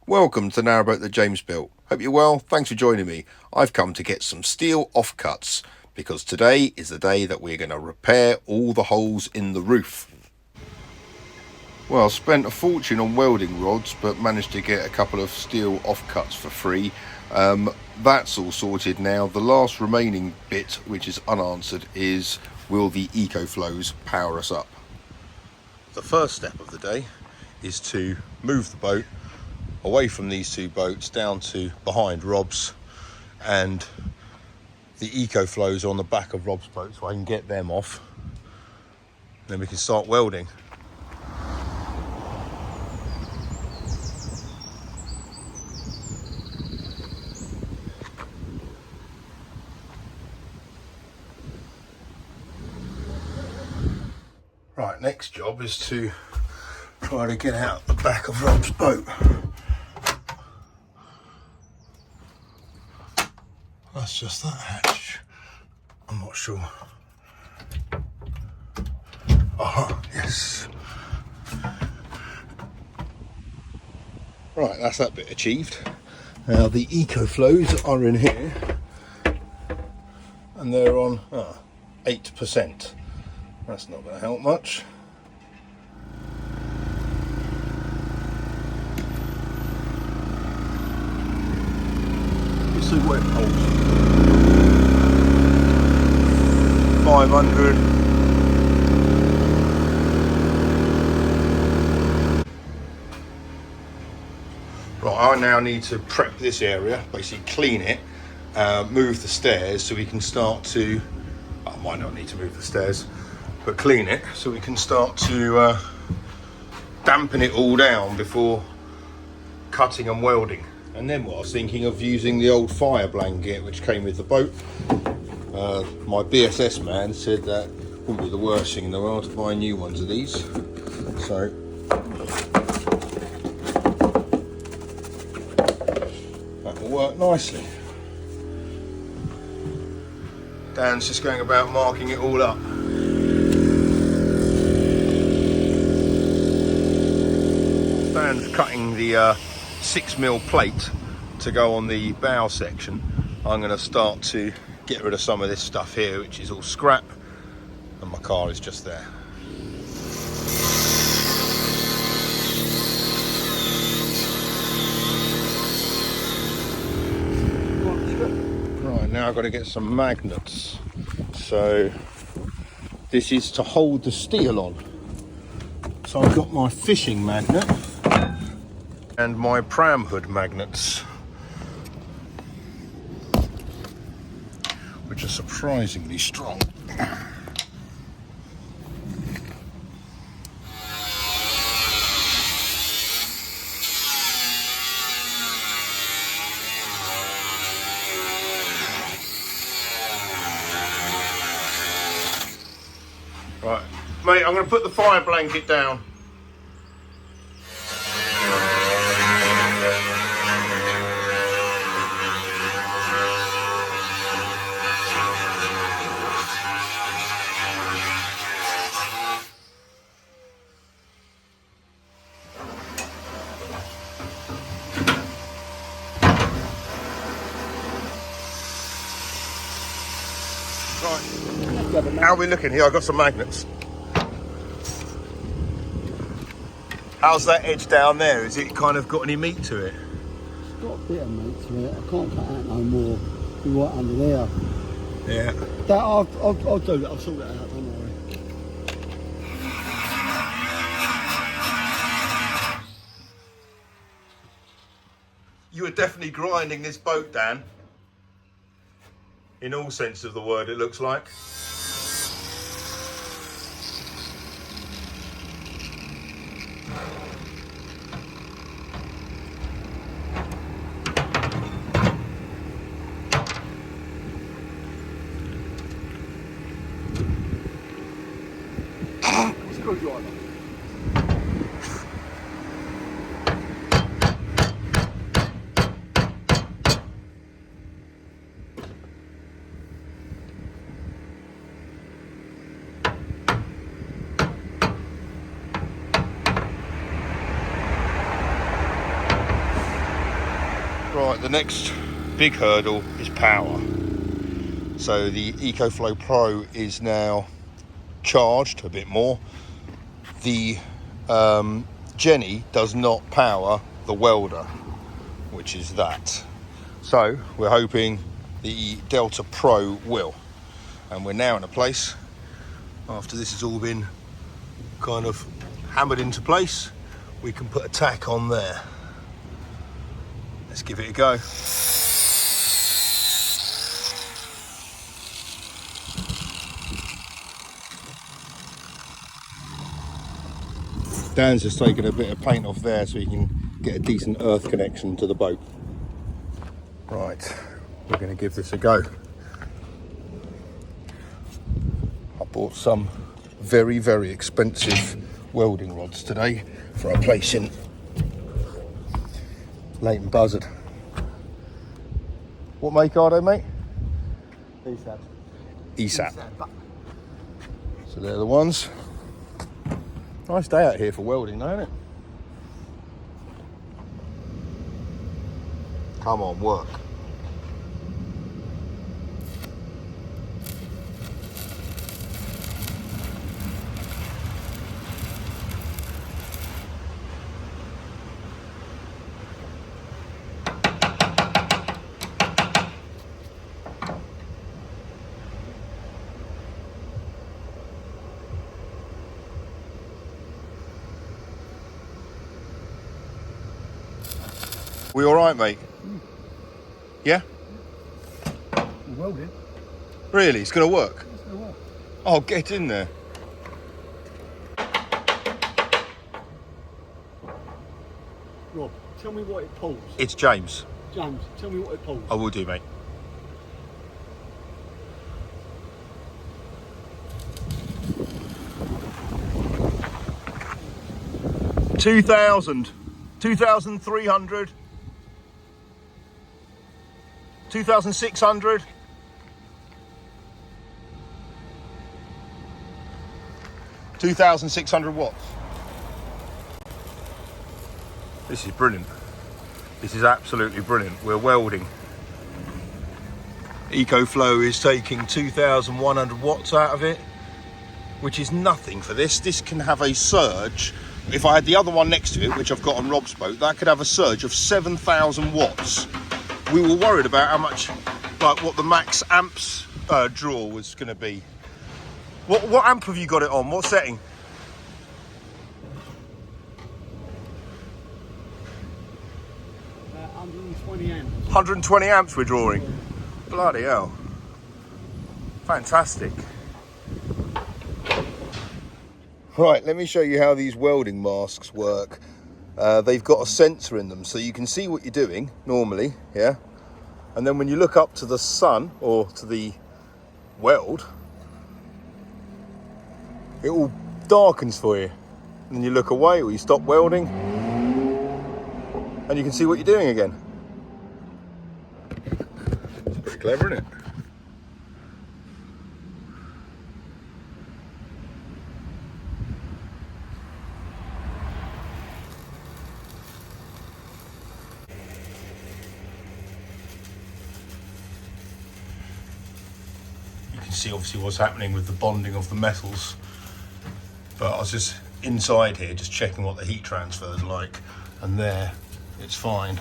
Welcome to Narrowboat that James built. Hope you're well, thanks for joining me. I've come to get some steel offcuts because today is the day that we're going to repair all the holes in the roof. Well, I spent a fortune on welding rods but managed to get a couple of steel offcuts for free. That's all sorted now. The last remaining bit, which is unanswered, is will the EcoFlows power us up? The first step of the day is to move the boat away from these two boats down to behind Rob's, and the EcoFlows are on the back of Rob's boat, so I can get them off. Then we can start welding. Right, next job is to try to get out the back of Rob's boat. That's just that hatch. I'm not sure. Yes. Right, that's that bit achieved. Now the EcoFlows are in here and they're on 8%. That's not going to help much. See what it holds. 500. Right, I now need to prep this area, basically clean it, move the stairs so we can start to, I might not need to move the stairs, but clean it so we can start to dampen it all down before cutting and welding. And then what I was thinking of using the old fire blanket which came with the boat. My BSS man said that wouldn't be the worst thing in the world to buy new ones of these. So that will work nicely. Dan's just going about marking it all up. Dan's cutting the 6mm plate to go on the bow section. I'm going to start to get rid of some of this stuff here, which is all scrap, and my car is just there. Right, now I've got to get some magnets. So this is to hold the steel on. So I've got my fishing magnet and my pram hood magnets, which are surprisingly strong. Right, mate, I'm going to put the fire blanket down. Right, how are we looking here? I've got some magnets. How's that edge down there? Has it kind of got any meat to it? It's got a bit of meat to it. I can't cut out no more. Be right under there. Yeah. That I'll do it. I'll sort it out. Don't worry. You were definitely grinding this boat, Dan. In all sense of the word, it looks like. Screwdriver. Right, the next big hurdle is power. So the EcoFlow Pro is now charged a bit more. The Jenny does not power the welder, which is that. So we're hoping the Delta Pro will. And we're now in a place, after this has all been kind of hammered into place, we can put a tack on there. Let's give it a go. Dan's just taken a bit of paint off there so he can get a decent earth connection to the boat. Right, we're going to give this a go. I bought some very, very expensive welding rods today for our place in Leighton Buzzard. What make are they, mate? ESAP. So they're the ones. Nice day out here for welding, though, isn't it? Come on, work. We all right, mate? Yeah? We're welding. Really? It's going to work? It's gonna work. Oh, get in there. Rob, tell me what it pulls. It's James. James, tell me what it pulls. I will do, mate. $2,000, 2,300, 2,600. 2,600 watts. This is brilliant. This is absolutely brilliant. We're welding. EcoFlow is taking 2,100 watts out of it, which is nothing for this. This can have a surge. If I had the other one next to it, which I've got on Rob's boat, that could have a surge of 7,000 watts. We were worried about how much, like what the max amps draw was going to be. What amp have you got it on? What setting? 120 amps. 120 amps we're drawing. Bloody hell. Fantastic. Right, let me show you how these welding masks work. They've got a sensor in them, so you can see what you're doing normally, yeah? And then when you look up to the sun or to the weld, it all darkens for you. And then you look away or you stop welding and you can see what you're doing again. It's pretty clever, isn't it? You can see obviously what's happening with the bonding of the metals. But I was just inside here, just checking what the heat transfer is like, and there, it's fine.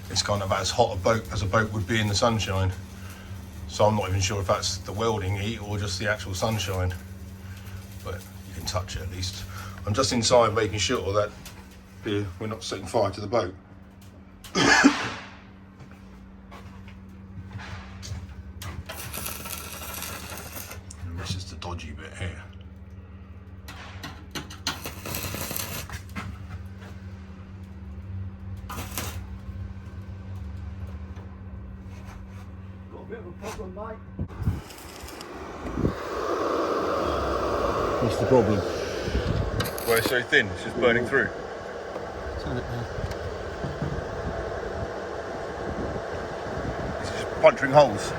It's kind of as hot a boat as a boat would be in the sunshine. So I'm not even sure if that's the welding heat or just the actual sunshine. But you can touch it at least. I'm just inside making sure that we're not setting fire to the boat. And this is the dodgy bit here. What's the problem? Well, it's so thin, it's just burning through. Turn it down. It's just puncturing holes.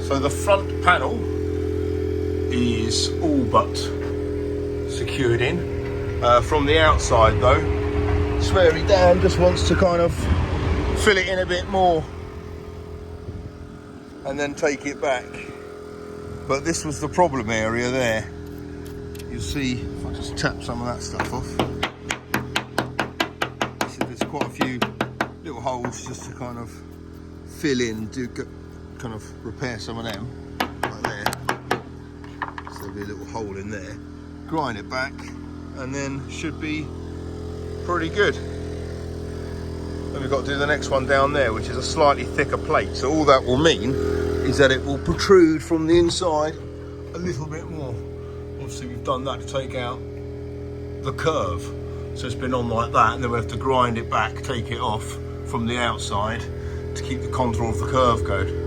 So the front panel is all but secured in. From the outside though, Sweary Dan just wants to kind of fill it in a bit more and then take it back. But this was the problem area there. You'll see, if I just tap some of that stuff off, so there's quite a few little holes just to kind of fill in, kind of repair some of them, like there. So there'll be a little hole in there. Grind it back, and then should be pretty good. Then we've got to do the next one down there, which is a slightly thicker plate. So all that will mean is that it will protrude from the inside a little bit more. Obviously we've done that to take out the curve. So it's been on like that, and then we have to grind it back, take it off from the outside to keep the contour of the curve good.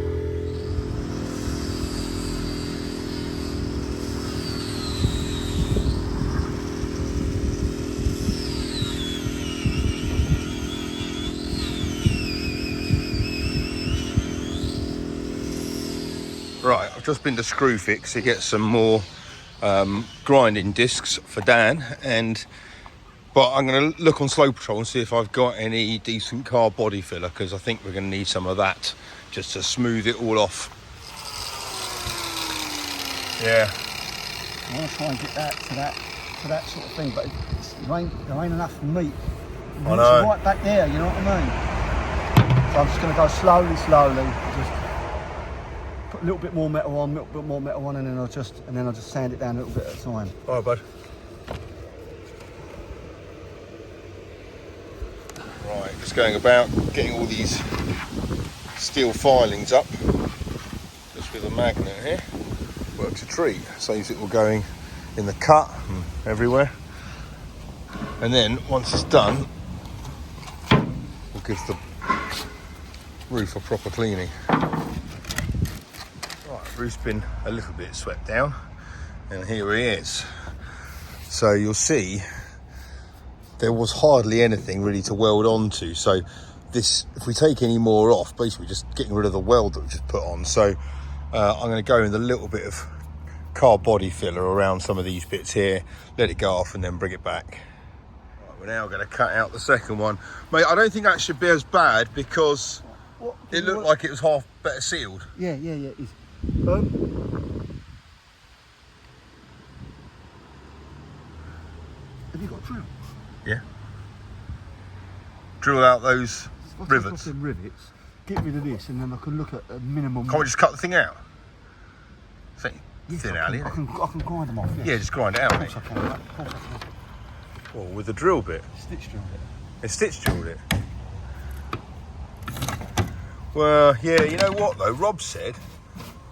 Right, I've just been to Screwfix to get some more grinding discs for Dan, but I'm going to look on Slow Patrol and see if I've got any decent car body filler, because I think we're going to need some of that just to smooth it all off. Yeah. I want to try and get that to that sort of thing, but there ain't enough meat. I know. Right back there, you know what I mean? So I'm just going to go slowly, just put a little bit more metal on, and then I'll just sand it down a little bit at a time. All right, bud. Right, just going about getting all these steel filings up, just with a magnet here. Works a treat, saves it all going in the cut and everywhere. And then once it's done, we'll give the roof a proper cleaning. Roof's been a little bit swept down, and here he is. So you'll see there was hardly anything really to weld onto. So this, if we take any more off, basically just getting rid of the weld that we just put on. So I'm going to go in a little bit of car body filler around some of these bits here, let it go off, and then bring it back. Right, we're now going to cut out the second one. Mate, I don't think that should be as bad, because it looked like it was half better sealed. Yeah, it is. Have you got a drill? Yeah. Drill out those rivets. Them rivets. Get rid of this, and then I can look at a minimum. Can't we just cut the thing out? Yes, thin I out, can grind them off. Yes. Yeah, just grind it out, Of mate. course I can. Of course I can. Well, with the drill bit. Stitch drilled it. They stitch drilled it. Well, yeah. You know what though? Rob said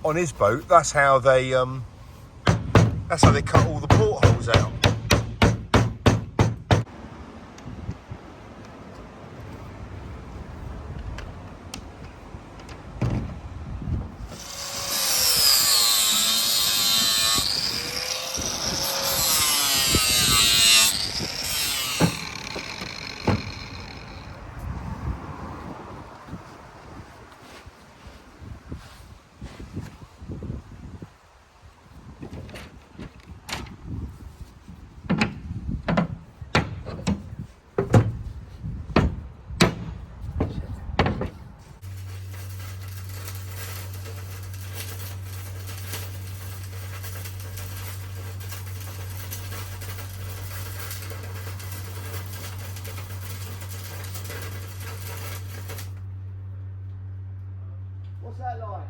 on his boat that's how they cut all the portholes out. What's that like?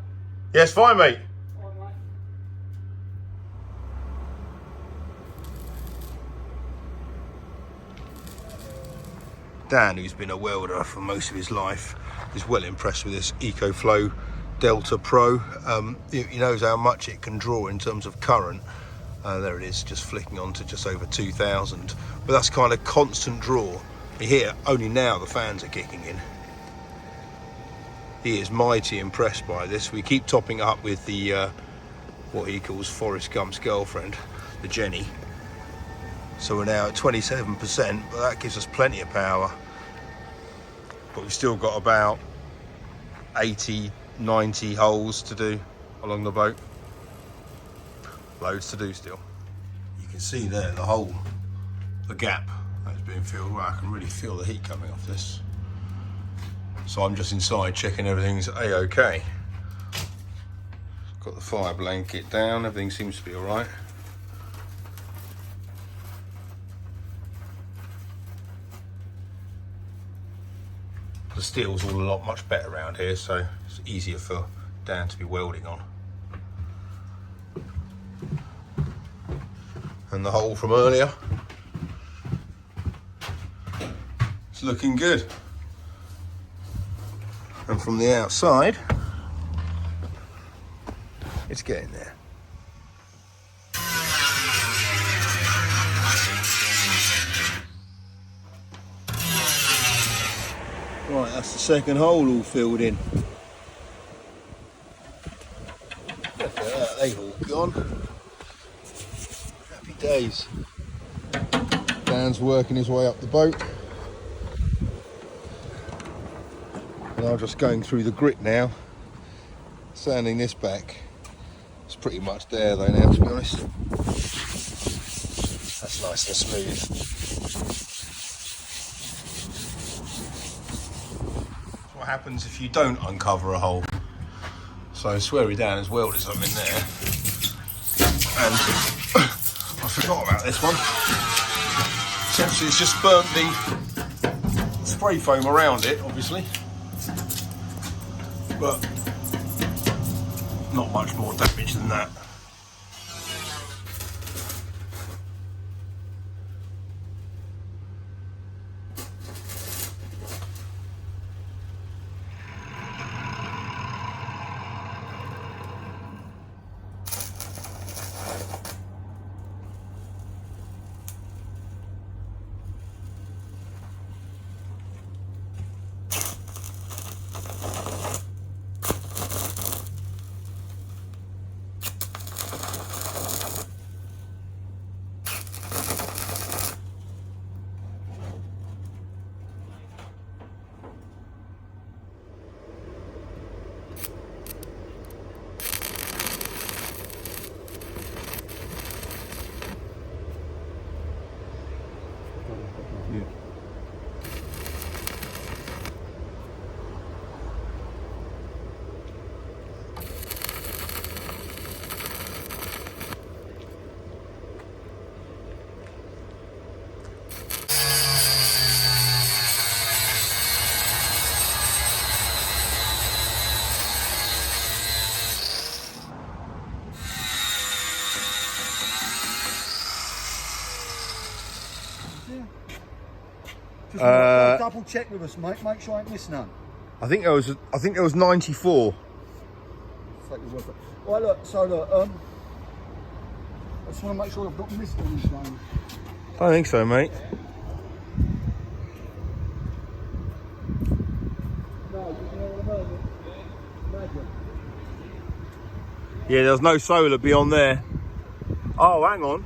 Yes, fine, mate. Dan, who's been a welder for most of his life, is well impressed with this EcoFlow Delta Pro. He knows how much it can draw in terms of current. There it is, just flicking on to just over 2,000. But that's kind of constant draw. Here, only now the fans are kicking in. He is mighty impressed by this. We keep topping up with the what he calls Forrest Gump's girlfriend, the Jenny. So we're now at 27%, but that gives us plenty of power. But we've still got about 80, 90 holes to do along the boat. Loads to do still. You can see there the hole, the gap that's being filled. Well, I can really feel the heat coming off this. So I'm just inside checking everything's A-OK. Got the fire blanket down, everything seems to be alright. The steel's all a lot much better around here, so it's easier for Dan to be welding on. And the hole from earlier, it's looking good. And from the outside, it's getting there. Right, that's the second hole all filled in. Look at that, they've all gone. Happy days. Dan's working his way up the boat. And I'm just going through the grit now, sanding this back. It's pretty much there though now, to be honest. That's nice and smooth. What happens if you don't uncover a hole? So Sweary Dan has welded something there. And I forgot about this one. Essentially it's just burnt the spray foam around it, obviously. But not much more damage than that. Yeah. Just double check with us, mate. Make sure I ain't missed none. I think there was 94. Well, look. So look. I just want to make sure I've not missed anything. I don't think so, mate. No, you know what I mean? Imagine. Yeah, there's no solar beyond there. Oh, hang on.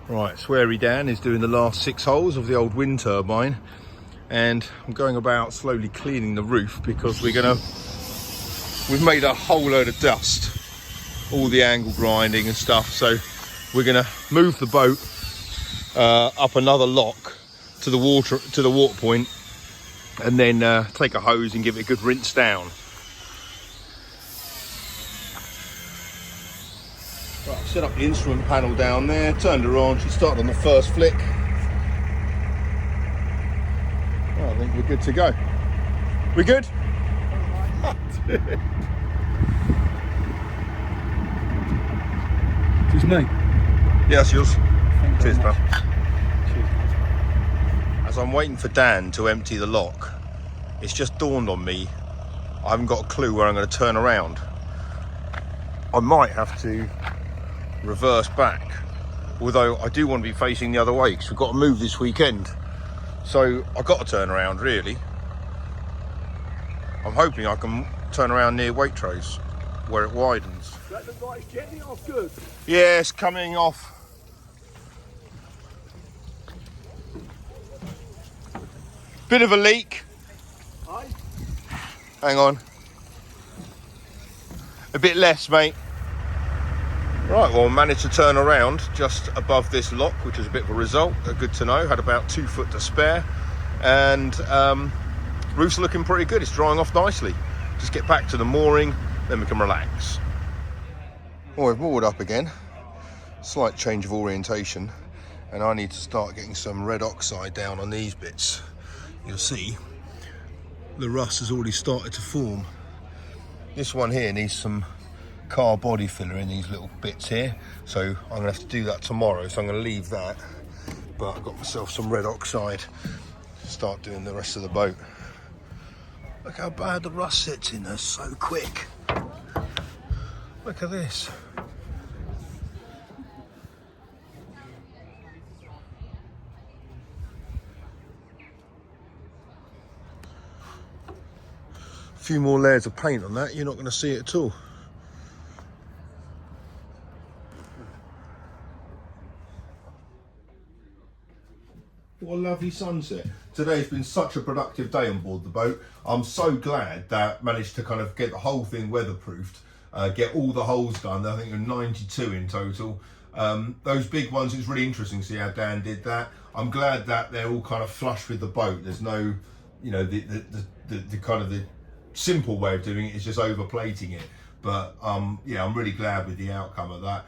Right, Sweary Dan is doing the last 6 holes of the old wind turbine, and I'm going about slowly cleaning the roof because we've made a whole load of dust, all the angle grinding and stuff. So we're gonna move the boat up another lock to the water point, and then take a hose and give it a good rinse down. Right, I've set up the instrument panel down there, turned her on, she started on the first flick. Well, I think we're good to go. We good? It's me. Yeah, that's yours. Cheers, pal. Cheers. As I'm waiting for Dan to empty the lock, it's just dawned on me, I haven't got a clue where I'm going to turn around. I might have to reverse back, although I do want to be facing the other way because we've got to move this weekend, so I've got to turn around really. I'm hoping I can turn around near Waitrose where it widens. That looks like it's getting off good. Yeah, it's coming off. Bit of a leak. Aye. Hang on. A bit less, mate. Right, well, I managed to turn around just above this lock, which is a bit of a result. Good to know. Had about 2 foot to spare, and roof's looking pretty good. It's drying off nicely. Just get back to the mooring, then we can relax. Well, we've moored up again. Slight change of orientation, and I need to start getting some red oxide down on these bits. You'll see the rust has already started to form. This one here needs some car body filler in these little bits here, so I'm gonna have to do that tomorrow, so I'm gonna leave that, but I've got myself some red oxide to start doing the rest of the boat. Look how bad the rust sits in there so quick. Look at this. A few more layers of paint on that, you're not going to see it at all. What a lovely sunset. Today's been such a productive day on board the boat. I'm so glad that I managed to kind of get the whole thing weatherproofed, get all the holes done. I think there are 92 in total. Those big ones, it's really interesting to see how Dan did that. I'm glad that they're all kind of flush with the boat. There's no, you know, the kind of the simple way of doing it is just overplating it. But yeah, I'm really glad with the outcome of that.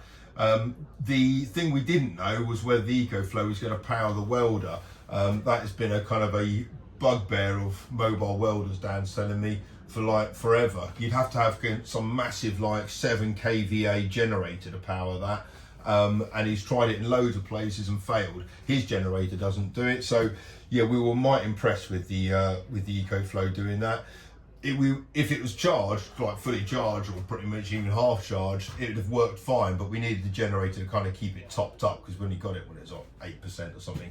The thing we didn't know was whether the EcoFlow was going to power the welder. That has been a kind of a bugbear of mobile welders, Dan's telling me, for like forever. You'd have to have some massive like 7 kVA generator to power that. And he's tried it in loads of places and failed. His generator doesn't do it. So yeah, we were might impressed with the EcoFlow doing that. If it was charged, like fully charged or pretty much even half charged, it would have worked fine, but we needed the generator to kind of keep it topped up, because we only got it when it was on 8% or something.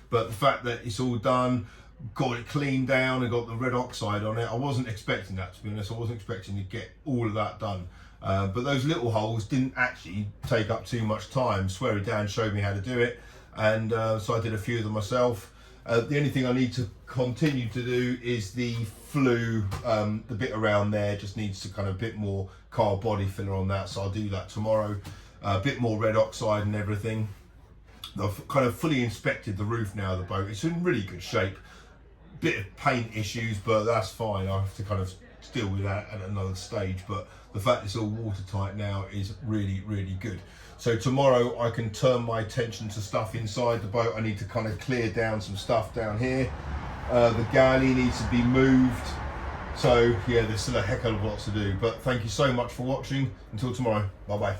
But the fact that it's all done, got it cleaned down and got the red oxide on it, I wasn't expecting that, to be honest. I wasn't expecting to get all of that done. But those little holes didn't actually take up too much time. Sweary Dan showed me how to do it, and so I did a few of them myself. The only thing I need to continue to do is the flue, the bit around there just needs to kind of a bit more car body filler on that, so I'll do that tomorrow. A bit more red oxide and everything. I've kind of fully inspected the roof now of the boat. It's in really good shape. Bit of paint issues, but that's fine. I have to kind of deal with that at another stage, but the fact it's all watertight now is really, really good. So tomorrow I can turn my attention to stuff inside the boat. I need to kind of clear down some stuff down here. The galley needs to be moved. So yeah, there's still a heck of a lot to do, but thank you so much for watching. Until tomorrow, bye bye.